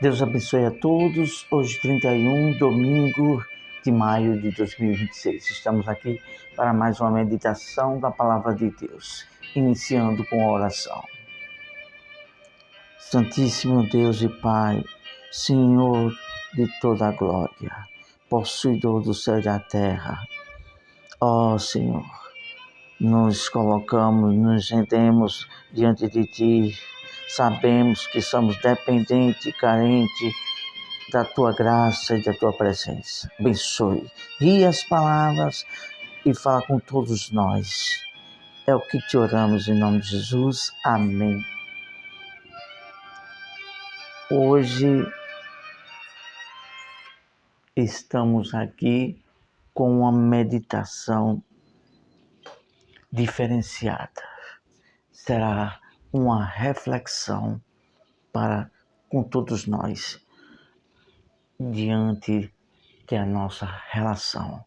Deus abençoe a todos. Hoje, 31, domingo de maio de 2026. Estamos aqui para mais uma meditação da Palavra de Deus, iniciando com a oração. Santíssimo Deus e Pai, Senhor de toda a glória, possuidor do céu e da terra, ó Senhor, nos colocamos, nos rendemos diante de Ti. Sabemos que somos dependentes e carentes da Tua graça e da Tua presença. Abençoe, guie as palavras e fala com todos nós. É o que te oramos em nome de Jesus. Amém. Hoje estamos aqui com uma meditação diferenciada. Será uma reflexão com todos nós diante da nossa relação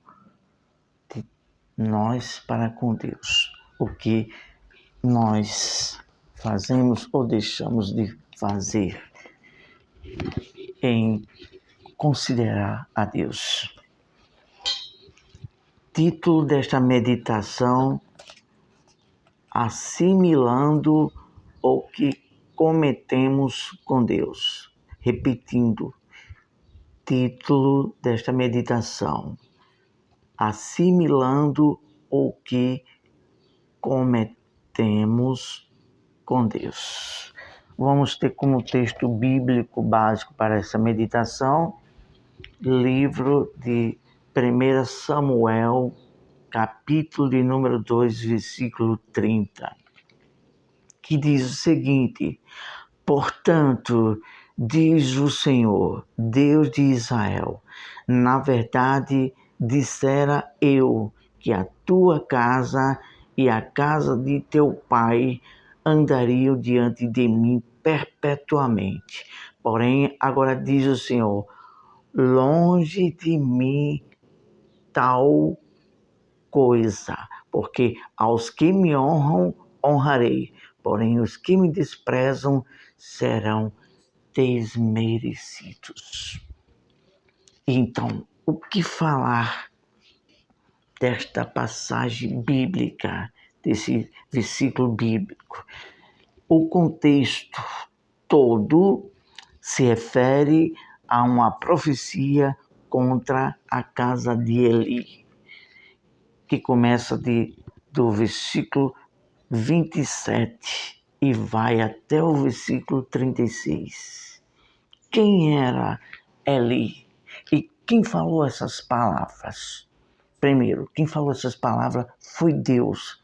de nós para com Deus. O que nós fazemos ou deixamos de fazer em considerar a Deus. Título desta meditação: assimilando o que cometemos com Deus. Repetindo, título desta meditação: assimilando o que cometemos com Deus. Vamos ter como texto bíblico básico para essa meditação, livro de 1 Samuel, capítulo de número 2, versículo 30, que diz o seguinte: portanto, diz o Senhor, Deus de Israel, na verdade dissera eu que a tua casa e a casa de teu pai andariam diante de mim perpetuamente. Porém, agora diz o Senhor, longe de mim tal coisa, porque aos que me honram, honrarei, porém os que me desprezam serão desmerecidos. Então, o que falar desta passagem bíblica, desse versículo bíblico? O contexto todo se refere a uma profecia contra a casa de Eli, que começa do versículo 27 e vai até o versículo 36. Quem era Eli? E quem falou essas palavras? Primeiro, quem falou essas palavras foi Deus,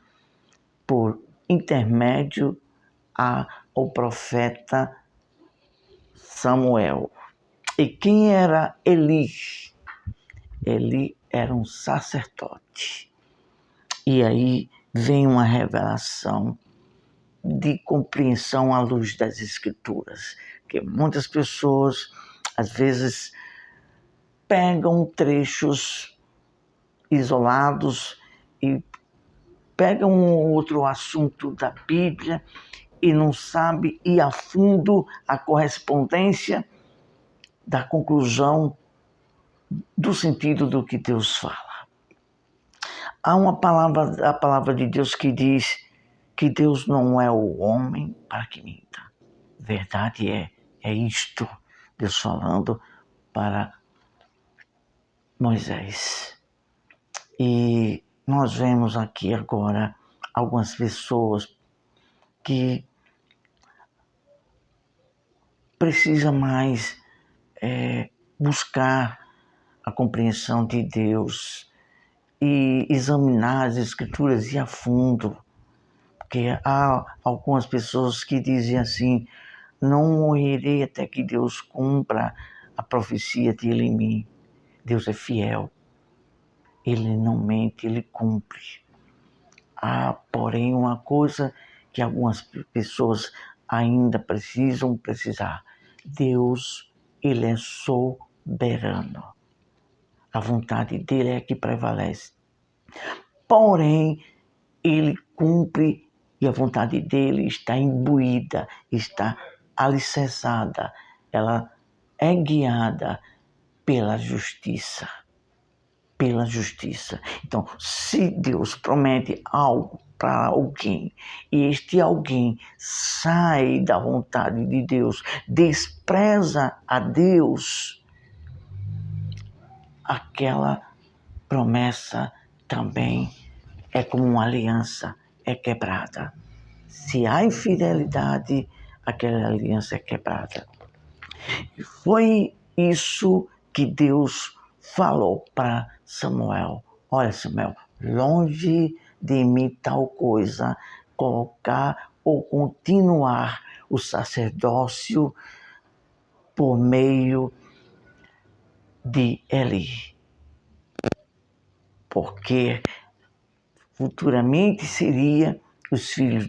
por intermédio ao profeta Samuel. E quem era Eli? Eli era um sacerdote. E aí vem uma revelação de compreensão à luz das Escrituras, que muitas pessoas, às vezes, pegam trechos isolados e pegam um outro assunto da Bíblia e não sabe ir a fundo a correspondência da conclusão do sentido do que Deus fala. Há a palavra de Deus que diz que Deus não é o homem para que minta. Verdade é isto, Deus falando para Moisés. E nós vemos aqui agora algumas pessoas que precisam mais buscar a compreensão de Deus e examinar as Escrituras e a fundo. Porque há algumas pessoas que dizem assim, não morrerei até que Deus cumpra a profecia dele em mim. Deus é fiel. Ele não mente, ele cumpre. Há, porém, uma coisa que algumas pessoas ainda precisar. Deus, ele é soberano. A vontade dele é que prevalece. Porém, ele cumpre e a vontade dele está imbuída, está alicerçada. Ela é guiada pela justiça. Pela justiça. Então, se Deus promete algo para alguém e este alguém sai da vontade de Deus, despreza a Deus, aquela promessa também é como uma aliança, é quebrada. Se há infidelidade, aquela aliança é quebrada. E foi isso que Deus falou para Samuel. Olha, Samuel, longe de mim tal coisa, colocar ou continuar o sacerdócio por meio de Eli. Porque futuramente seria os filhos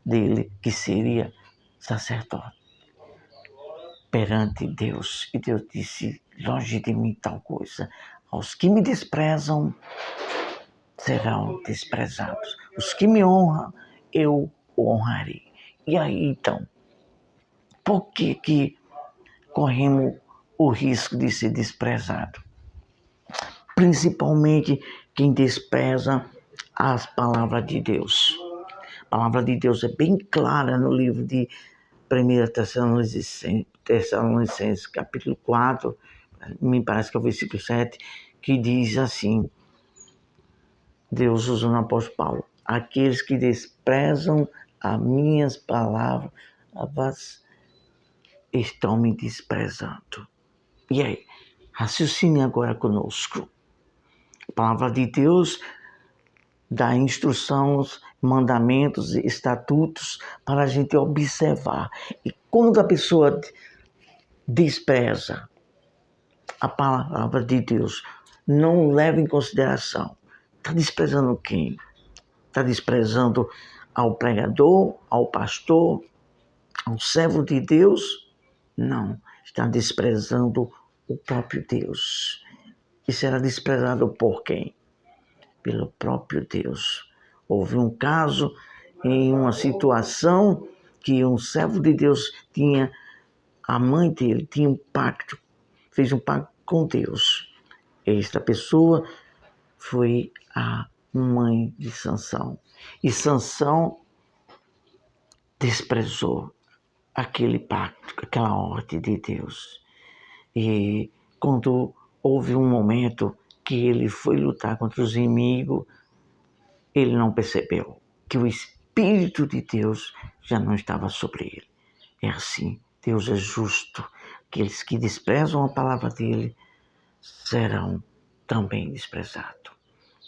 dele que seria sacerdote perante Deus. E Deus disse, longe de mim tal coisa. Aos que me desprezam, serão desprezados. Os que me honram, eu honrarei. E aí, então, por que corremos o risco de ser desprezado? Principalmente quem despreza as palavras de Deus. A palavra de Deus é bem clara no livro de 1 Tessalonicenses, capítulo 4, me parece que é o versículo 7, que diz assim, Deus usa no apóstolo Paulo, aqueles que desprezam as minhas palavras estão me desprezando. E aí, raciocine agora conosco. A palavra de Deus dá instruções, mandamentos, estatutos para a gente observar. E quando a pessoa despreza a palavra de Deus, não leva em consideração, está desprezando quem? Está desprezando ao pregador, ao pastor, ao servo de Deus? Não, está desprezando o próprio Deus. E será desprezado por quem? Pelo próprio Deus. Houve um caso em uma situação que um servo de Deus tinha, a mãe dele tinha um pacto, fez um pacto com Deus. Esta pessoa foi a mãe de Sansão. E Sansão desprezou aquele pacto, aquela ordem de Deus. E quando houve um momento que ele foi lutar contra os inimigos, ele não percebeu que o Espírito de Deus já não estava sobre ele. É assim, Deus é justo. Aqueles que desprezam a palavra dele serão também desprezados.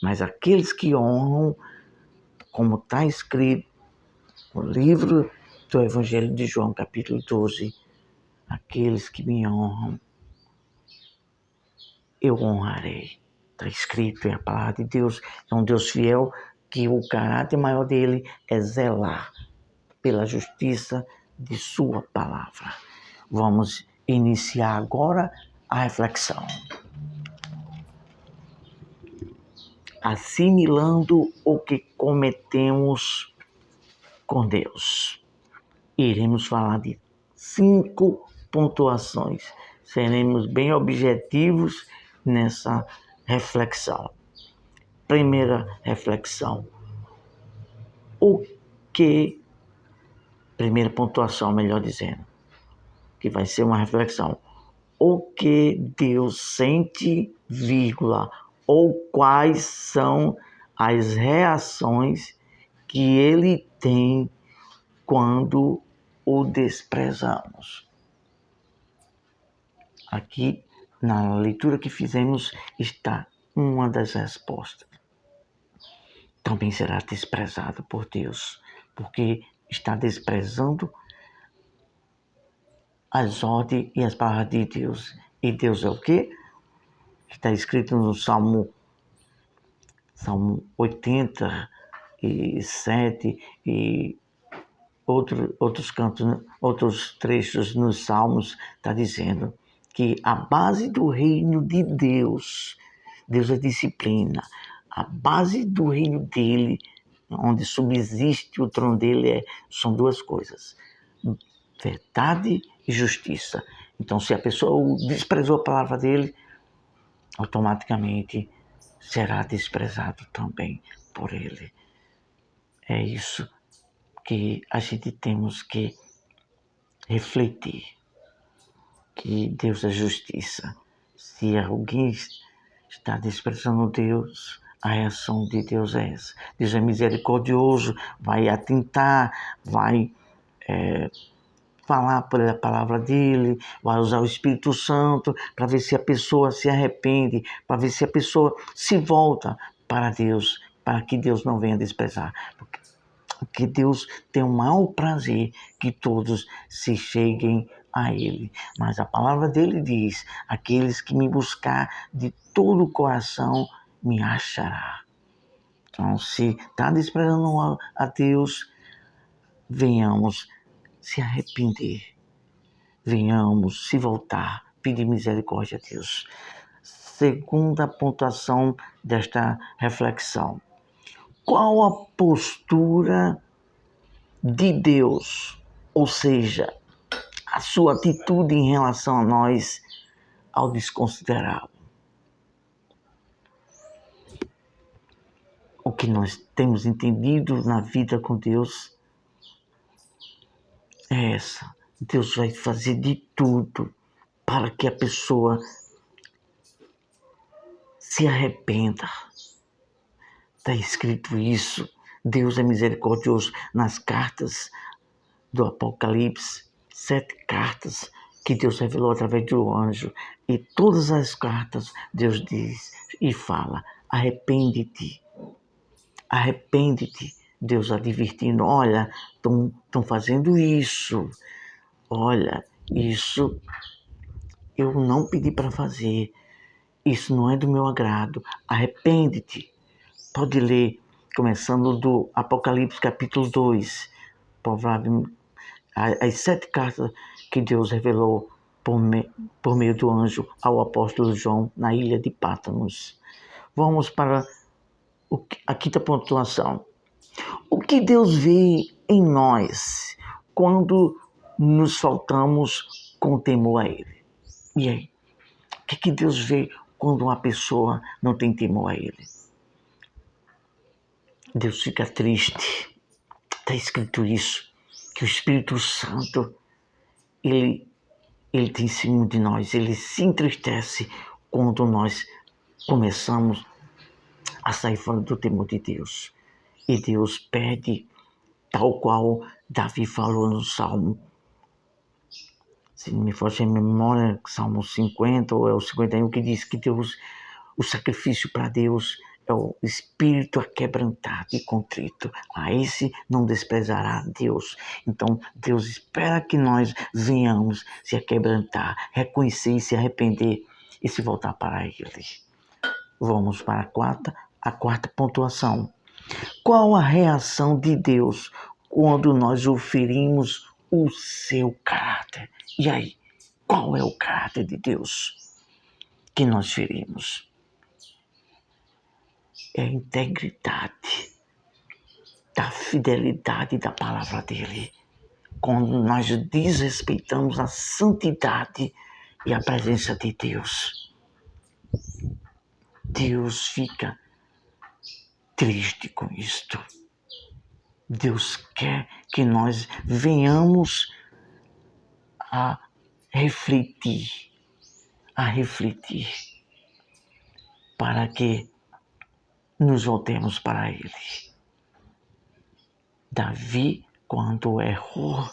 Mas aqueles que honram, como está escrito no livro do Evangelho de João, capítulo 12, aqueles que me honram, eu honrarei. Está escrito, é a palavra de Deus, é um Deus fiel, que o caráter maior dele é zelar pela justiça de sua palavra. Vamos iniciar agora a reflexão. Assimilando o que cometemos com Deus. Iremos falar de 5 pontuações. Seremos bem objetivos nessa reflexão. Primeira reflexão. Primeira pontuação, melhor dizendo, que vai ser uma reflexão. O que Deus sente, vírgula, ou quais são as reações que Ele tem quando o desprezamos. Aqui, na leitura que fizemos, está uma das respostas. Também será desprezado por Deus, porque está desprezando as ordens e as palavras de Deus. E Deus é o quê? Está escrito no Salmo 87 e outros cantos, outros trechos nos Salmos, está dizendo que a base do reino de Deus, Deus é disciplina, a base do reino dele, onde subsiste o trono dele, são 2 coisas, verdade e justiça. Então, se a pessoa desprezou a palavra dele, automaticamente será desprezado também por ele. É isso que a gente temos que refletir, que Deus é justiça. Se alguém está desprezando Deus, a reação de Deus é essa. Deus é misericordioso, vai atentar, vai falar pela palavra dele, vai usar o Espírito Santo para ver se a pessoa se arrepende, para ver se a pessoa se volta para Deus, para que Deus não venha desprezar. Porque Deus tem o maior prazer que todos se cheguem a Ele. Mas a palavra dele diz, aqueles que me buscar de todo o coração me achará. Então, se está desprezando a Deus, venhamos se arrepender. Venhamos se voltar, pedir misericórdia a Deus. Segunda pontuação desta reflexão. Qual a postura de Deus, ou seja, a sua atitude em relação a nós ao desconsiderá-lo? O que nós temos entendido na vida com Deus é essa. Deus vai fazer de tudo para que a pessoa se arrependa. Está escrito isso. Deus é misericordioso nas cartas do Apocalipse, 7 cartas que Deus revelou através do anjo. E todas as cartas Deus diz e fala, arrepende-te. Arrepende-te. Deus advertindo, olha, estão fazendo isso. Olha, isso eu não pedi para fazer. Isso não é do meu agrado. Arrepende-te. Pode ler, começando do Apocalipse capítulo 2, provavelmente as 7 cartas que Deus revelou por meio do anjo ao apóstolo João na ilha de Pátanos. Vamos para a quinta pontuação. O que Deus vê em nós quando nos faltamos com temor a Ele? E aí? O que Deus vê quando uma pessoa não tem temor a Ele? Deus fica triste. Está escrito isso, que o Espírito Santo, ele tem ciúme de nós, ele se entristece quando nós começamos a sair fora do temor de Deus. E Deus pede, tal qual Davi falou no Salmo, se não me fosse a memória, Salmo 50 ou é o 51, que diz que Deus, o sacrifício para Deus é o espírito aquebrantado e contrito. A esse não desprezará Deus. Então, Deus espera que nós venhamos se aquebrantar, reconhecer e se arrepender e se voltar para Ele. Vamos para a quarta pontuação. Qual a reação de Deus quando nós oferimos o seu caráter? E aí, qual é o caráter de Deus que nós ferimos? É a integridade da fidelidade da palavra dele. Quando nós desrespeitamos a santidade e a presença de Deus, Deus fica triste com isto. Deus quer que nós venhamos a refletir, para que nos voltemos para Ele. Davi, quando errou,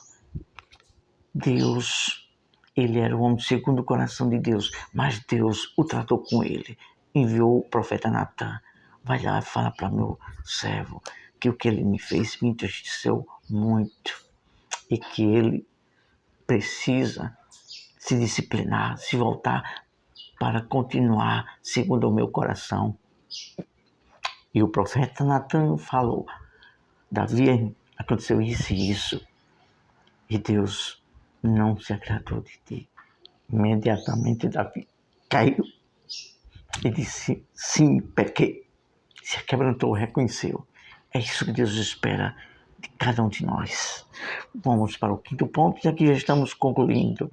Deus, ele era o homem segundo o coração de Deus, mas Deus o tratou com ele, enviou o profeta Natan, vai lá e fala para meu servo que o que ele me fez me entristeceu muito e que ele precisa se disciplinar, se voltar para continuar segundo o meu coração. E o profeta Natan falou, Davi, aconteceu isso e isso, e Deus não se agradou de ti. Imediatamente Davi caiu e disse, sim, pequei. Se quebrantou, reconheceu. É isso que Deus espera de cada um de nós. Vamos para o quinto ponto e aqui já estamos concluindo.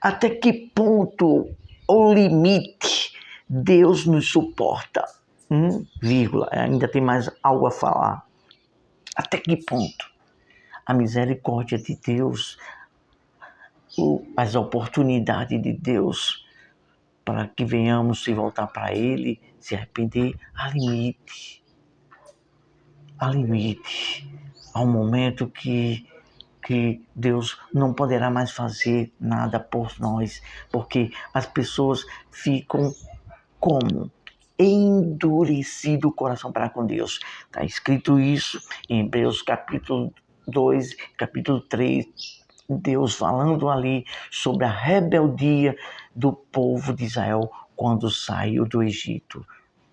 Até que ponto o limite Deus nos suporta? Vírgula, ainda tem mais algo a falar. Até que ponto a misericórdia de Deus, as oportunidades de Deus para que venhamos se voltar para Ele, se arrepender, há limite. Há limite. Há um momento que Deus não poderá mais fazer nada por nós, porque as pessoas ficam como? Endurecido o coração para com Deus. Está escrito isso em Hebreus capítulo 2, capítulo 3, Deus falando ali sobre a rebeldia do povo de Israel quando saiu do Egito.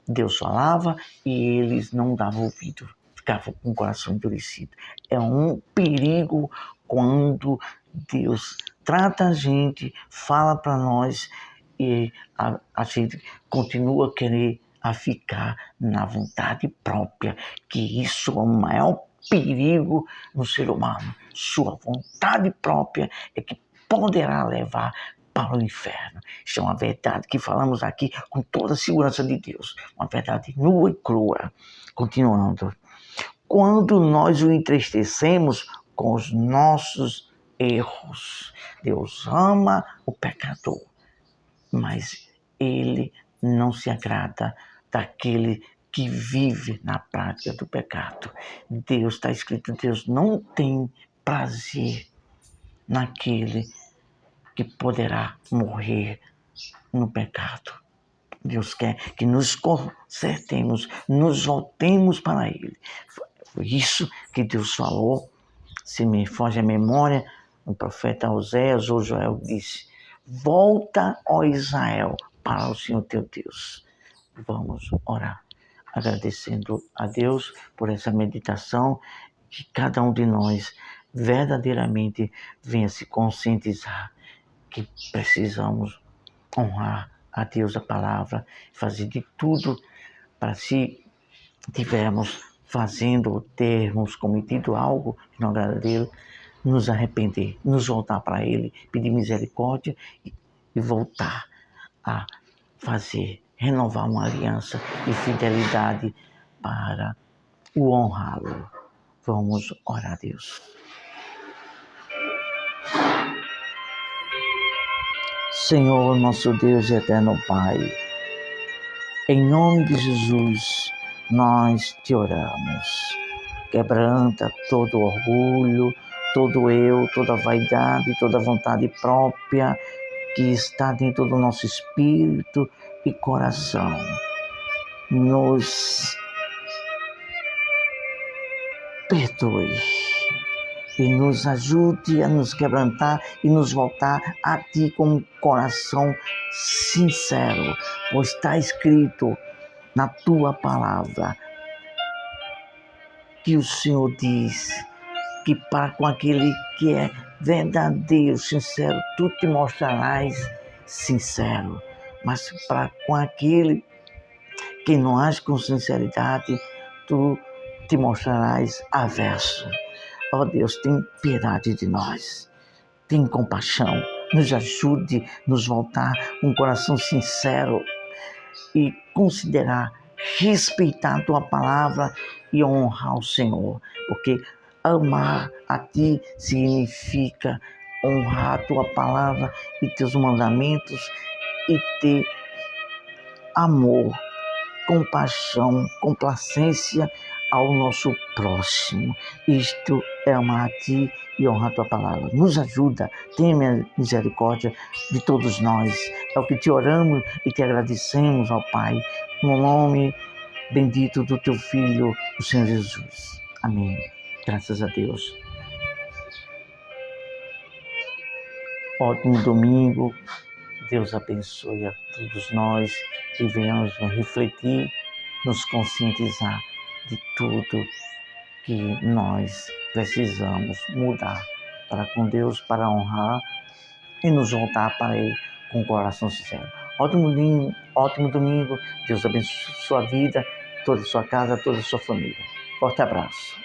Deus falava e eles não davam ouvido, ficavam com o coração endurecido. É um perigo quando Deus trata a gente, fala para nós e a gente continua a querer a ficar na vontade própria, que isso é o maior perigo no ser humano. Sua vontade própria é que poderá levar para o inferno. Isso é uma verdade que falamos aqui com toda a segurança de Deus. Uma verdade nua e crua. Continuando. Quando nós o entristecemos com os nossos erros, Deus ama o pecador, mas Ele não se agrada daquele que vive na prática do pecado. Deus, está escrito, Deus não tem prazer naquele que poderá morrer no pecado. Deus quer que nos consertemos, nos voltemos para Ele. Foi isso que Deus falou. Se me foge a memória, o profeta Oséias ou Joel disse: volta, ó Israel, para o Senhor teu Deus. Vamos orar, agradecendo a Deus por essa meditação, que cada um de nós verdadeiramente venha se conscientizar que precisamos honrar a Deus, a palavra, fazer de tudo para, se tivermos fazendo ou termos cometido algo que não agrada a Deus, nos arrepender, nos voltar para Ele, pedir misericórdia e voltar a fazer, renovar uma aliança e fidelidade para o honrá-lo. Vamos orar a Deus. Senhor, nosso Deus e eterno Pai, em nome de Jesus, nós te oramos. Quebranta todo orgulho, todo eu, toda vaidade, toda vontade própria que está dentro do nosso espírito e coração. Nos perdoe e nos ajude a nos quebrantar e nos voltar a Ti com um coração sincero, pois está escrito na Tua palavra que o Senhor diz que para com aquele que é verdadeiro, sincero, Tu te mostrarás sincero, mas para com aquele que não age com sinceridade, Tu te mostrarás averso. Ó Deus, tem piedade de nós, tem compaixão, nos ajude a nos voltar com um coração sincero e considerar, respeitar a Tua palavra e honrar o Senhor, porque amar a Ti significa honrar a Tua palavra e Teus mandamentos e ter amor, compaixão, complacência ao nosso próximo. Isto é amar a Ti e honrar a Tua palavra. Nos ajuda, tenha misericórdia de todos nós. É o que Te oramos e Te agradecemos, ó Pai, no nome bendito do Teu Filho, o Senhor Jesus. Amém. Graças a Deus. Ótimo domingo. Deus abençoe a todos nós e venhamos refletir, nos conscientizar de tudo que nós precisamos mudar para com Deus, para honrar e nos voltar para Ele com o coração sincero. Ótimo domingo. Deus abençoe sua vida, toda a sua casa, toda a sua família. Forte abraço.